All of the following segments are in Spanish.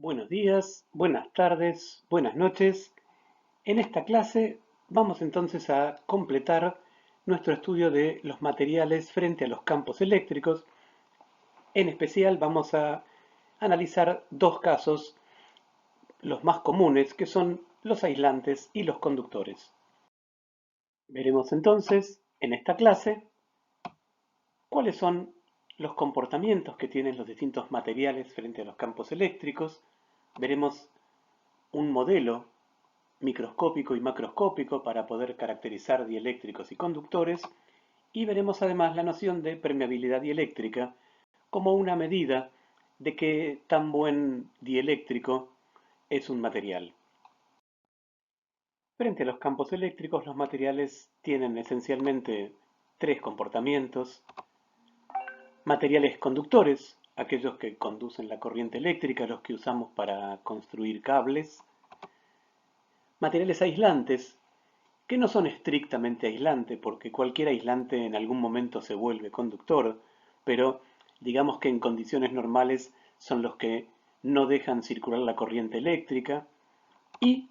Buenos días, buenas tardes, buenas noches. En esta clase vamos entonces a completar nuestro estudio de los materiales frente a los campos eléctricos. En especial vamos a analizar dos casos, los más comunes, que son los aislantes y los conductores. Veremos entonces en esta clase cuáles son los comportamientos que tienen los distintos materiales frente a los campos eléctricos. Veremos un modelo microscópico y macroscópico para poder caracterizar dieléctricos y conductores, y veremos además la noción de permeabilidad dieléctrica como una medida de qué tan buen dieléctrico es un material. Frente a los campos eléctricos, los materiales tienen esencialmente tres comportamientos. Materiales conductores, aquellos que conducen la corriente eléctrica, los que usamos para construir cables. Materiales aislantes, que no son estrictamente aislantes, porque cualquier aislante en algún momento se vuelve conductor, pero digamos que en condiciones normales son los que no dejan circular la corriente eléctrica, y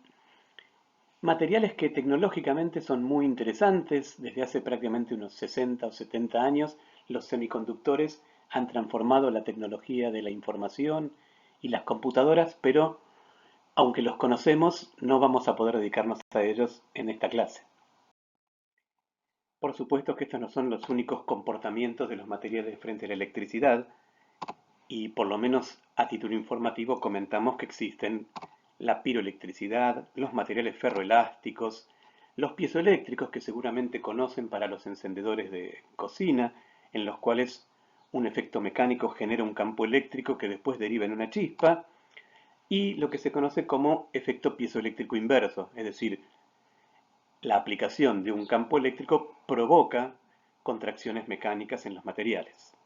materiales que tecnológicamente son muy interesantes. Desde hace prácticamente unos 60 o 70 años, los semiconductores han transformado la tecnología de la información y las computadoras, pero aunque los conocemos, no vamos a poder dedicarnos a ellos en esta clase. Por supuesto que estos no son los únicos comportamientos de los materiales frente a la electricidad, y por lo menos a título informativo comentamos que existen la piroelectricidad, los materiales ferroelásticos, los piezoeléctricos que seguramente conocen para los encendedores de cocina, en los cuales un efecto mecánico genera un campo eléctrico que después deriva en una chispa, y lo que se conoce como efecto piezoeléctrico inverso, es decir, la aplicación de un campo eléctrico provoca contracciones mecánicas en los materiales.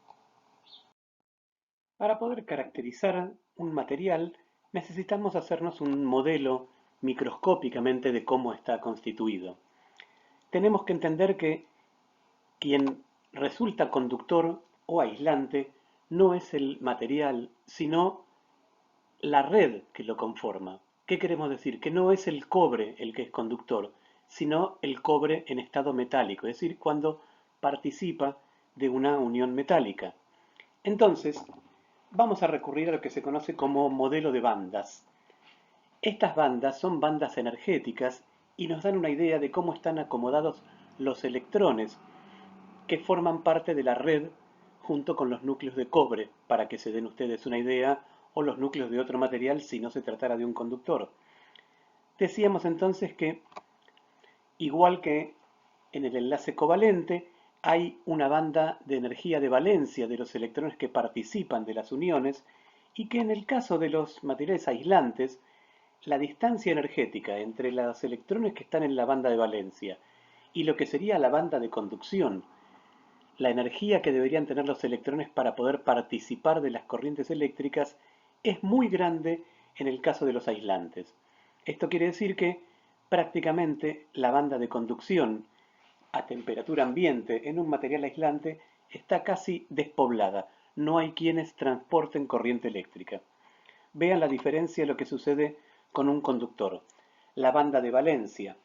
Para poder caracterizar un material necesitamos hacernos un modelo microscópicamente de cómo está constituido. Tenemos que entender que quien resulta conductor o aislante no es el material, sino la red que lo conforma. ¿Qué queremos decir? Que no es el cobre el que es conductor, sino el cobre en estado metálico, es decir, cuando participa de una unión metálica. Entonces, vamos a recurrir a lo que se conoce como modelo de bandas. Estas bandas son bandas energéticas y nos dan una idea de cómo están acomodados los electrones que forman parte de la red junto con los núcleos de cobre, para que se den ustedes una idea, o los núcleos de otro material si no se tratara de un conductor. Decíamos entonces que, igual que en el enlace covalente, hay una banda de energía de valencia de los electrones que participan de las uniones, y que en el caso de los materiales aislantes, la distancia energética entre los electrones que están en la banda de valencia y lo que sería la banda de conducción, la energía que deberían tener los electrones para poder participar de las corrientes eléctricas, es muy grande en el caso de los aislantes. Esto quiere decir que prácticamente la banda de conducción a temperatura ambiente en un material aislante está casi despoblada. No hay quienes transporten corriente eléctrica. Vean la diferencia de lo que sucede con un conductor. La banda de valencia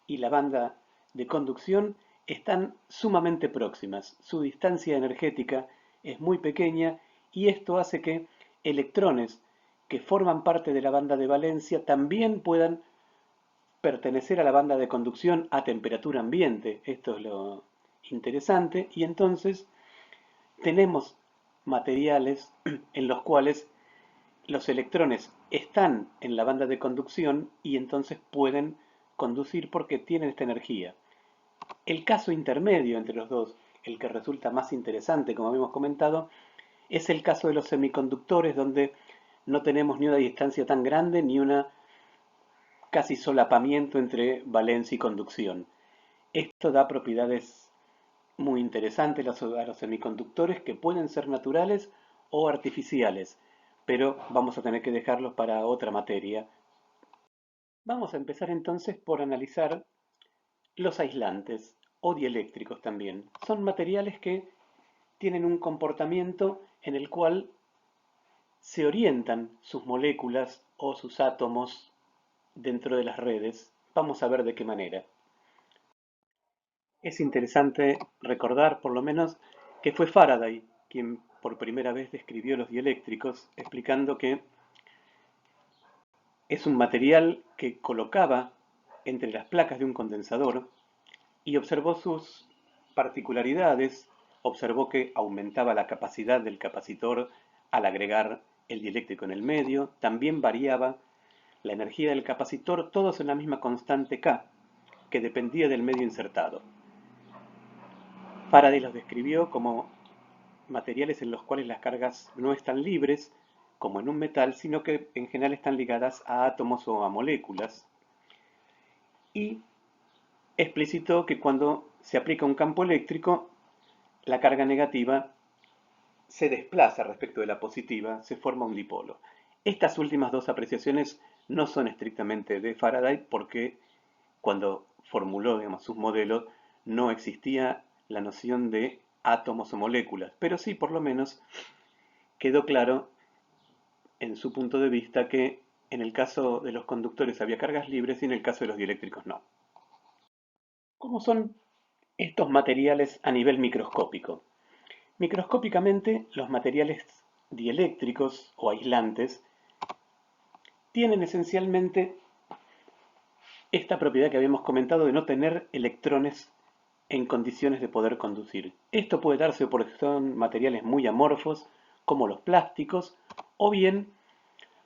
y la banda de conducción están sumamente próximas. Su distancia energética es muy pequeña, y esto hace que electrones que forman parte de la banda de valencia también puedan pertenecer a la banda de conducción a temperatura ambiente. Esto es lo interesante, y entonces tenemos materiales en los cuales los electrones están en la banda de conducción y entonces pueden conducir porque tienen esta energía. El caso intermedio entre los dos, el que resulta más interesante, como habíamos comentado, es el caso de los semiconductores, donde no tenemos ni una distancia tan grande ni una casi solapamiento entre valencia y conducción. Esto da propiedades muy interesantes a los semiconductores, que pueden ser naturales o artificiales, pero vamos a tener que dejarlos para otra materia. Vamos a empezar entonces por analizar los aislantes o dieléctricos también. Son materiales que tienen un comportamiento en el cual se orientan sus moléculas o sus átomos dentro de las redes. Vamos a ver de qué manera. Es interesante recordar, por lo menos, que fue Faraday quien por primera vez describió los dieléctricos, explicando que es un material que colocaba entre las placas de un condensador y observó sus particularidades, observó que aumentaba la capacidad del capacitor al agregar el dieléctrico en el medio, también variaba la energía del capacitor, todos en la misma constante K, que dependía del medio insertado. Faraday los describió como materiales en los cuales las cargas no están libres, como en un metal, sino que en general están ligadas a átomos o a moléculas, y explicitó que cuando se aplica un campo eléctrico, la carga negativa se desplaza respecto de la positiva, se forma un dipolo. Estas últimas dos apreciaciones no son estrictamente de Faraday porque cuando formuló, digamos, sus modelos no existía la noción de átomos o moléculas, pero sí por lo menos quedó claro en su punto de vista que en el caso de los conductores había cargas libres y en el caso de los dieléctricos no. ¿Cómo son estos materiales a nivel microscópico? Microscópicamente, los materiales dieléctricos o aislantes tienen esencialmente esta propiedad que habíamos comentado de no tener electrones en condiciones de poder conducir. Esto puede darse porque son materiales muy amorfos, como los plásticos, o bien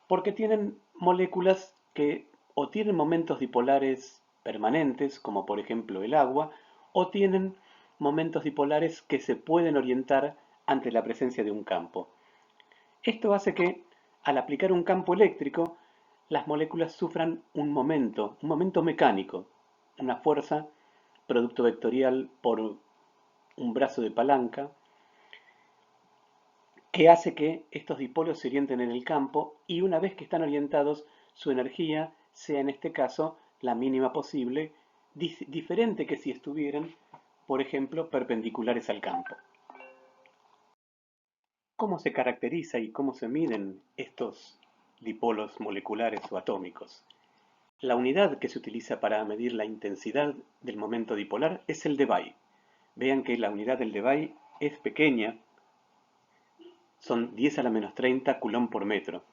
porque tienen moléculas que o tienen momentos dipolares permanentes, como por ejemplo el agua, o tienen momentos dipolares que se pueden orientar ante la presencia de un campo. Esto hace que, al aplicar un campo eléctrico, las moléculas sufran un momento mecánico, una fuerza, producto vectorial por un brazo de palanca, que hace que estos dipolos se orienten en el campo y una vez que están orientados, su energía sea en este caso la mínima posible, diferente que si estuvieran, por ejemplo, perpendiculares al campo. ¿Cómo se caracteriza y cómo se miden estos dipolos moleculares o atómicos? La unidad que se utiliza para medir la intensidad del momento dipolar es el debye. Vean que la unidad del debye es pequeña, son 10 a la menos 30 coulomb por metro.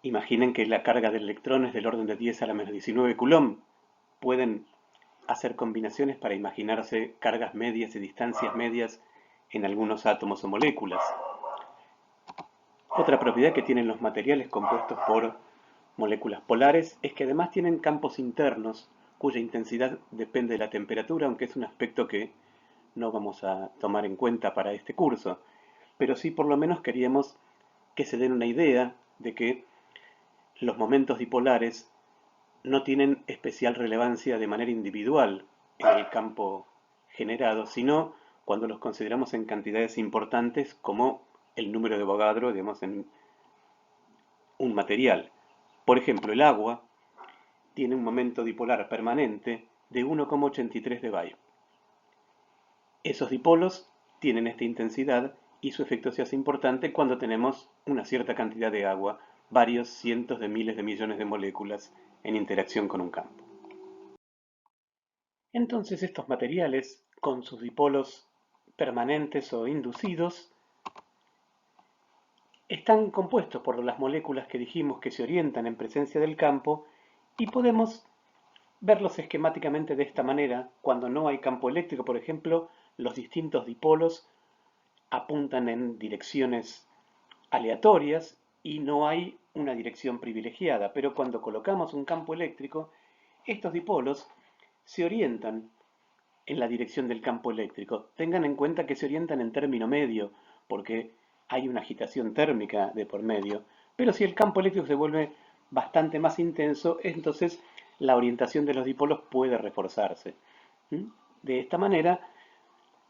Imaginen que la carga del electrón es del orden de 10 a la menos 19 coulomb. Pueden hacer combinaciones para imaginarse cargas medias y distancias medias en algunos átomos o moléculas. Otra propiedad que tienen los materiales compuestos por moléculas polares es que además tienen campos internos cuya intensidad depende de la temperatura, aunque es un aspecto que no vamos a tomar en cuenta para este curso. Pero sí por lo menos queríamos que se den una idea de que los momentos dipolares no tienen especial relevancia de manera individual en el campo generado, sino cuando los consideramos en cantidades importantes como el número de Avogadro, digamos, en un material. Por ejemplo, el agua tiene un momento dipolar permanente de 1,83 debye. Esos dipolos tienen esta intensidad y su efecto se hace importante cuando tenemos una cierta cantidad de agua, varios cientos de miles de millones de moléculas en interacción con un campo. Entonces estos materiales, con sus dipolos permanentes o inducidos, están compuestos por las moléculas que dijimos que se orientan en presencia del campo y podemos verlos esquemáticamente de esta manera. Cuando no hay campo eléctrico, por ejemplo, los distintos dipolos apuntan en direcciones aleatorias y no hay una dirección privilegiada, pero cuando colocamos un campo eléctrico, estos dipolos se orientan en la dirección del campo eléctrico. Tengan en cuenta que se orientan en término medio, porque hay una agitación térmica de por medio, pero si el campo eléctrico se vuelve bastante más intenso, entonces la orientación de los dipolos puede reforzarse. De esta manera,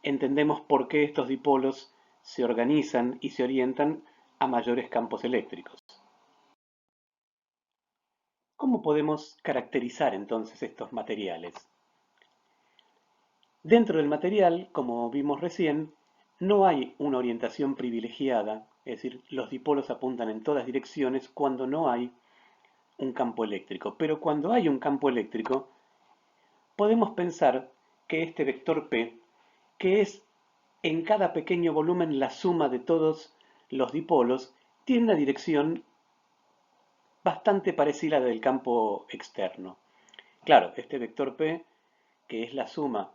entendemos por qué estos dipolos se organizan y se orientan a mayores campos eléctricos. ¿Cómo podemos caracterizar entonces estos materiales? Dentro del material, como vimos recién, no hay una orientación privilegiada, Es decir, los dipolos apuntan en todas direcciones cuando no hay un campo eléctrico. Pero cuando hay un campo eléctrico, podemos pensar que este vector P, que es en cada pequeño volumen la suma de todos los dipolos, tiene una dirección bastante parecida a la del campo externo. Claro, este vector P, que es la suma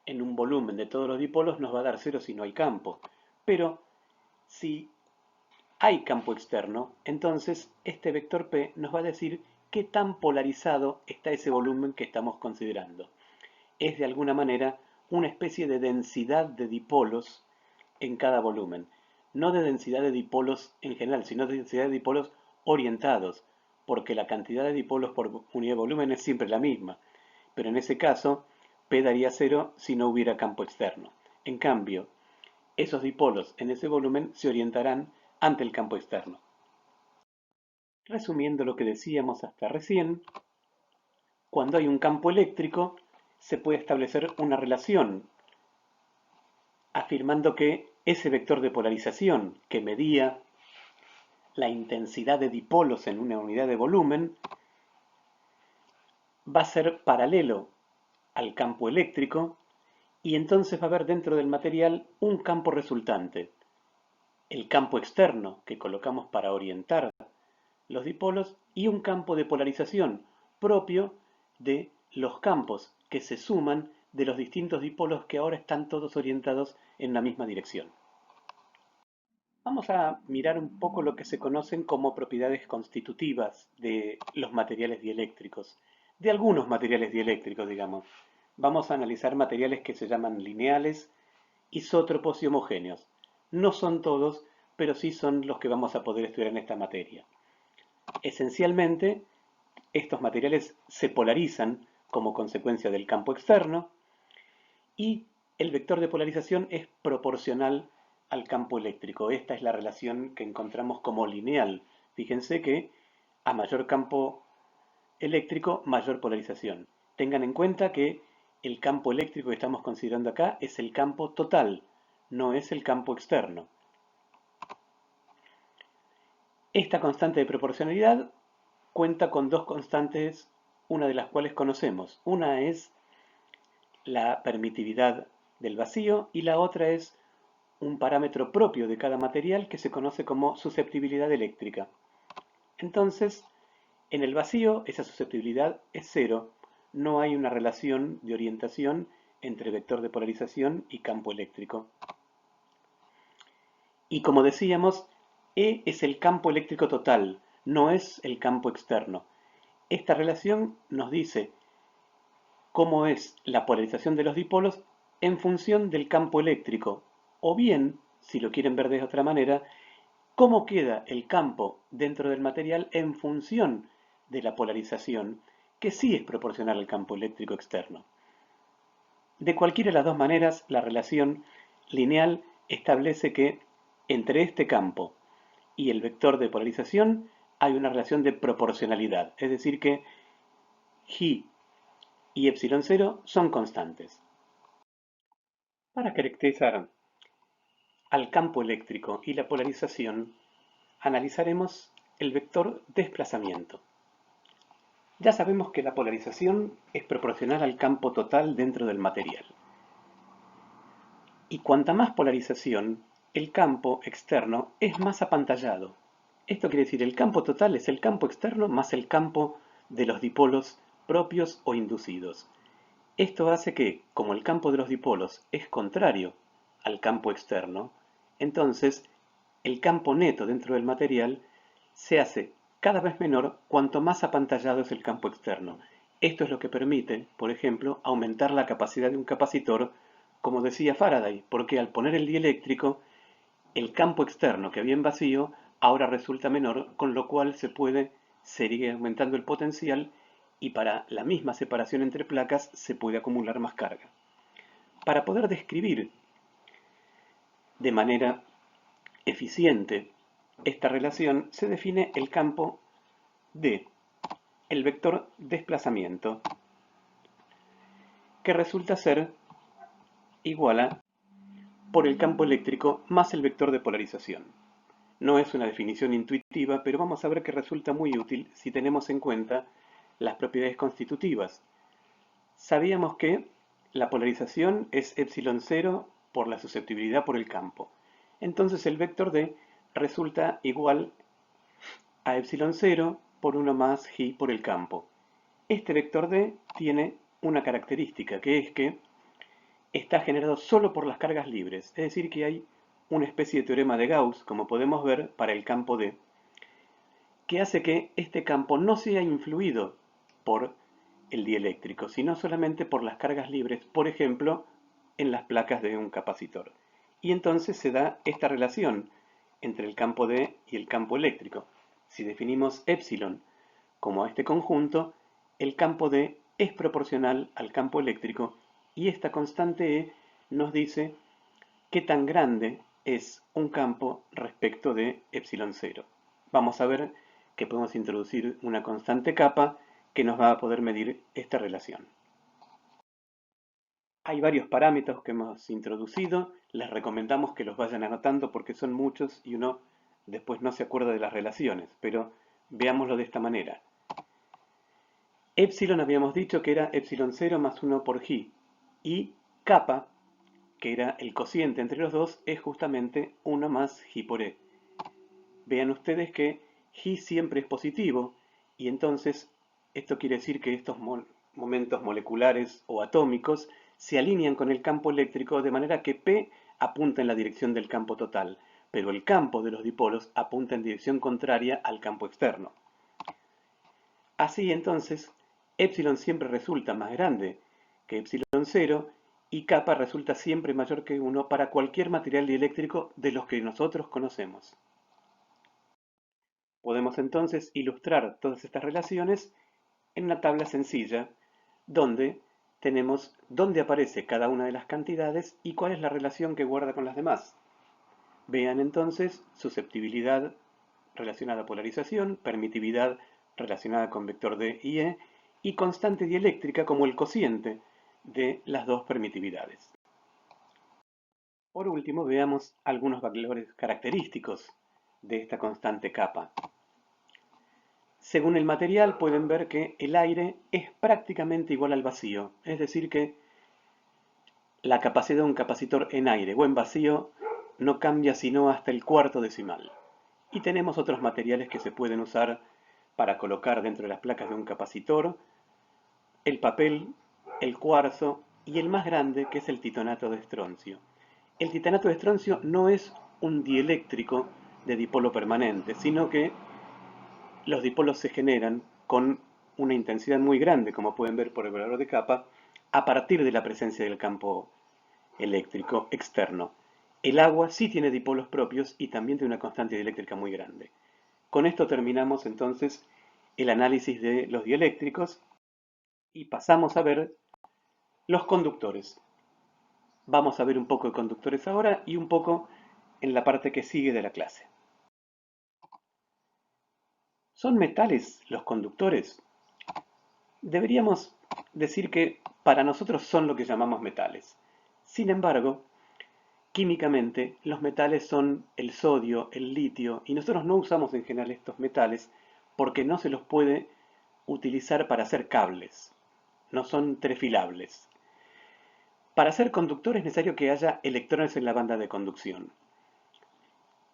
en un volumen de todos los dipolos, nos va a dar cero si no hay campo. Pero si hay campo externo, entonces este vector P nos va a decir qué tan polarizado está ese volumen que estamos considerando. Es de alguna manera una especie de densidad de dipolos en cada volumen. No de densidad de dipolos en general, sino de densidad de dipolos orientados, porque la cantidad de dipolos por unidad de volumen es siempre la misma. Pero en ese caso, P daría cero si no hubiera campo externo. En cambio, esos dipolos en ese volumen se orientarán ante el campo externo. Resumiendo lo que decíamos hasta recién, cuando hay un campo eléctrico, se puede establecer una relación afirmando que ese vector de polarización que medía la intensidad de dipolos en una unidad de volumen va a ser paralelo al campo eléctrico y entonces va a haber dentro del material un campo resultante, el campo externo que colocamos para orientar los dipolos y un campo de polarización propio de los campos que se suman de los distintos dipolos que ahora están todos orientados en la misma dirección. Vamos a mirar un poco lo que se conocen como propiedades constitutivas de los materiales dieléctricos, de algunos materiales dieléctricos, digamos. Vamos a analizar materiales que se llaman lineales, isótropos y homogéneos. No son todos, pero sí son los que vamos a poder estudiar en esta materia. Esencialmente, estos materiales se polarizan como consecuencia del campo externo y el vector de polarización es proporcional al campo eléctrico. Esta es la relación que encontramos como lineal. Fíjense que a mayor campo eléctrico, mayor polarización. Tengan en cuenta que el campo eléctrico que estamos considerando acá es el campo total, no es el campo externo. Esta constante de proporcionalidad cuenta con dos constantes, una de las cuales conocemos. Una es la permitividad del vacío y la otra es un parámetro propio de cada material que se conoce como susceptibilidad eléctrica. Entonces, en el vacío esa susceptibilidad es cero, no hay una relación de orientación entre vector de polarización y campo eléctrico. Y como decíamos, E es el campo eléctrico total, no es el campo externo. Esta relación nos dice cómo es la polarización de los dipolos en función del campo eléctrico, o bien, si lo quieren ver de otra manera, cómo queda el campo dentro del material en función de la polarización, que sí es proporcional al campo eléctrico externo. De cualquiera de las dos maneras, la relación lineal establece que entre este campo y el vector de polarización hay una relación de proporcionalidad, es decir que G y epsilon 0 son constantes. Para caracterizar al campo eléctrico y la polarización, analizaremos el vector desplazamiento. Ya sabemos que la polarización es proporcional al campo total dentro del material. Y cuanta más polarización, el campo externo es más apantallado. Esto quiere decir, el campo total es el campo externo más el campo de los dipolos propios o inducidos. Esto hace que, como el campo de los dipolos es contrario al campo externo, entonces el campo neto dentro del material se hace cada vez menor cuanto más apantallado es el campo externo. Esto es lo que permite, por ejemplo, aumentar la capacidad de un capacitor, como decía Faraday, porque al poner el dieléctrico, el campo externo que había en vacío ahora resulta menor, con lo cual se puede seguir aumentando el potencial y para la misma separación entre placas se puede acumular más carga. Para poder describir de manera eficiente esta relación, se define el campo de el vector desplazamiento, que resulta ser igual a por el campo eléctrico más el vector de polarización. No es una definición intuitiva, pero vamos a ver que resulta muy útil si tenemos en cuenta las propiedades constitutivas. Sabíamos que la polarización es epsilon 0 por la susceptibilidad por el campo. Entonces el vector D resulta igual a epsilon 0 por 1 más g por el campo. Este vector D tiene una característica, que es que está generado solo por las cargas libres, es decir que hay una especie de teorema de Gauss, como podemos ver, para el campo D, que hace que este campo no sea influido por el dieléctrico, sino solamente por las cargas libres, por ejemplo, en las placas de un capacitor. Y entonces se da esta relación entre el campo D y el campo eléctrico. Si definimos epsilon como este conjunto, el campo D es proporcional al campo eléctrico y esta constante E nos dice qué tan grande es un campo respecto de epsilon 0. Vamos a ver que podemos introducir una constante kappa que nos va a poder medir esta relación. Hay varios parámetros que hemos introducido, les recomendamos que los vayan anotando porque son muchos y uno después no se acuerda de las relaciones, pero veámoslo de esta manera. Epsilon habíamos dicho que era epsilon 0 más 1 por g, y kappa, que era el cociente entre los dos, es justamente 1 más g por e. Vean ustedes que g siempre es positivo, y entonces esto quiere decir que estos momentos moleculares o atómicos se alinean con el campo eléctrico de manera que P apunta en la dirección del campo total, pero el campo de los dipolos apunta en dirección contraria al campo externo. Así entonces, epsilon siempre resulta más grande que epsilon 0 y kappa resulta siempre mayor que 1 para cualquier material dieléctrico de los que nosotros conocemos. Podemos entonces ilustrar todas estas relaciones en una tabla sencilla donde tenemos dónde aparece cada una de las cantidades y cuál es la relación que guarda con las demás. Vean entonces susceptibilidad relacionada a polarización, permitividad relacionada con vector D y E, y constante dieléctrica como el cociente de las dos permitividades. Por último, veamos algunos valores característicos de esta constante kappa. Según el material pueden ver que el aire es prácticamente igual al vacío, es decir que la capacidad de un capacitor en aire o en vacío no cambia sino hasta el cuarto decimal. Y tenemos otros materiales que se pueden usar para colocar dentro de las placas de un capacitor: el papel, el cuarzo y el más grande, que es el titonato de estroncio. El titanato de estroncio no es un dieléctrico de dipolo permanente, sino que los dipolos se generan con una intensidad muy grande, como pueden ver por el valor de kappa, a partir de la presencia del campo eléctrico externo. El agua sí tiene dipolos propios y también tiene una constante dieléctrica muy grande. Con esto terminamos entonces el análisis de los dieléctricos y pasamos a ver los conductores. Vamos a ver un poco de conductores ahora y un poco en la parte que sigue de la clase. ¿Son metales los conductores? Deberíamos decir que para nosotros son lo que llamamos metales. Sin embargo, químicamente los metales son el sodio, el litio, y nosotros no usamos en general estos metales porque no se los puede utilizar para hacer cables. No son trefilables. Para ser conductor es necesario que haya electrones en la banda de conducción.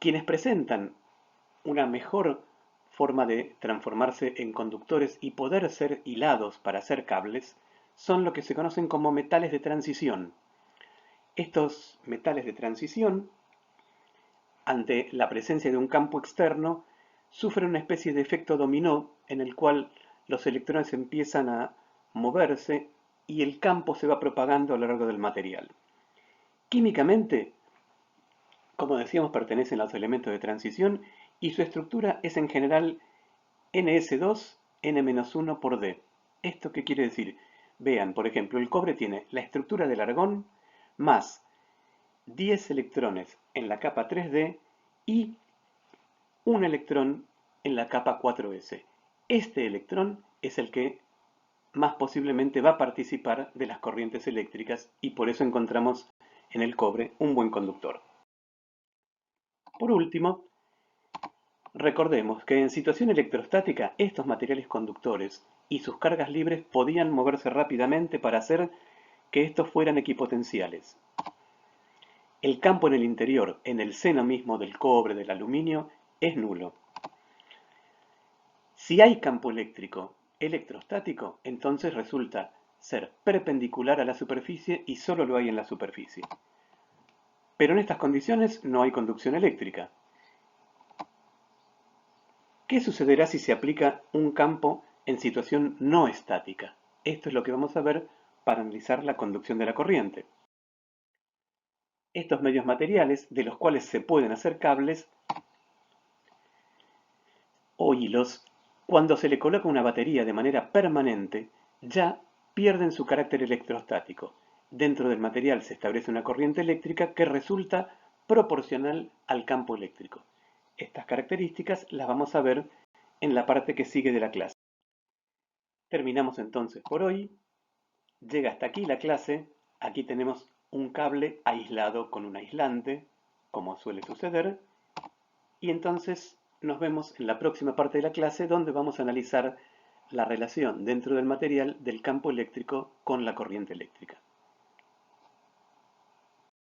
Quienes presentan una mejor forma de transformarse en conductores y poder ser hilados para hacer cables son lo que se conocen como metales de transición. Estos metales de transición, ante la presencia de un campo externo, sufren una especie de efecto dominó en el cual los electrones empiezan a moverse y el campo se va propagando a lo largo del material. Químicamente, como decíamos, pertenecen a los elementos de transición y su estructura es en general Ns2, N-1 por D. ¿Esto qué quiere decir? Vean, por ejemplo, el cobre tiene la estructura del argón más 10 electrones en la capa 3D y un electrón en la capa 4s. Este electrón es el que más posiblemente va a participar de las corrientes eléctricas y por eso encontramos en el cobre un buen conductor. Por último, Recordemos que en situación electrostática estos materiales conductores y sus cargas libres podían moverse rápidamente para hacer que estos fueran equipotenciales. El campo en el interior, en el seno mismo del cobre, del aluminio, es nulo. Si hay campo eléctrico electrostático, entonces resulta ser perpendicular a la superficie y solo lo hay en la superficie. Pero en estas condiciones no hay conducción eléctrica. ¿Qué sucederá si se aplica un campo en situación no estática? Esto es lo que vamos a ver para analizar la conducción de la corriente. Estos medios materiales, de los cuales se pueden hacer cables o hilos, cuando se le coloca una batería de manera permanente, ya pierden su carácter electrostático. Dentro del material se establece una corriente eléctrica que resulta proporcional al campo eléctrico. Estas características las vamos a ver en la parte que sigue de la clase. Terminamos entonces por hoy. Llega hasta aquí la clase. Aquí tenemos un cable aislado con un aislante, como suele suceder. Y entonces nos vemos en la próxima parte de la clase donde vamos a analizar la relación dentro del material del campo eléctrico con la corriente eléctrica.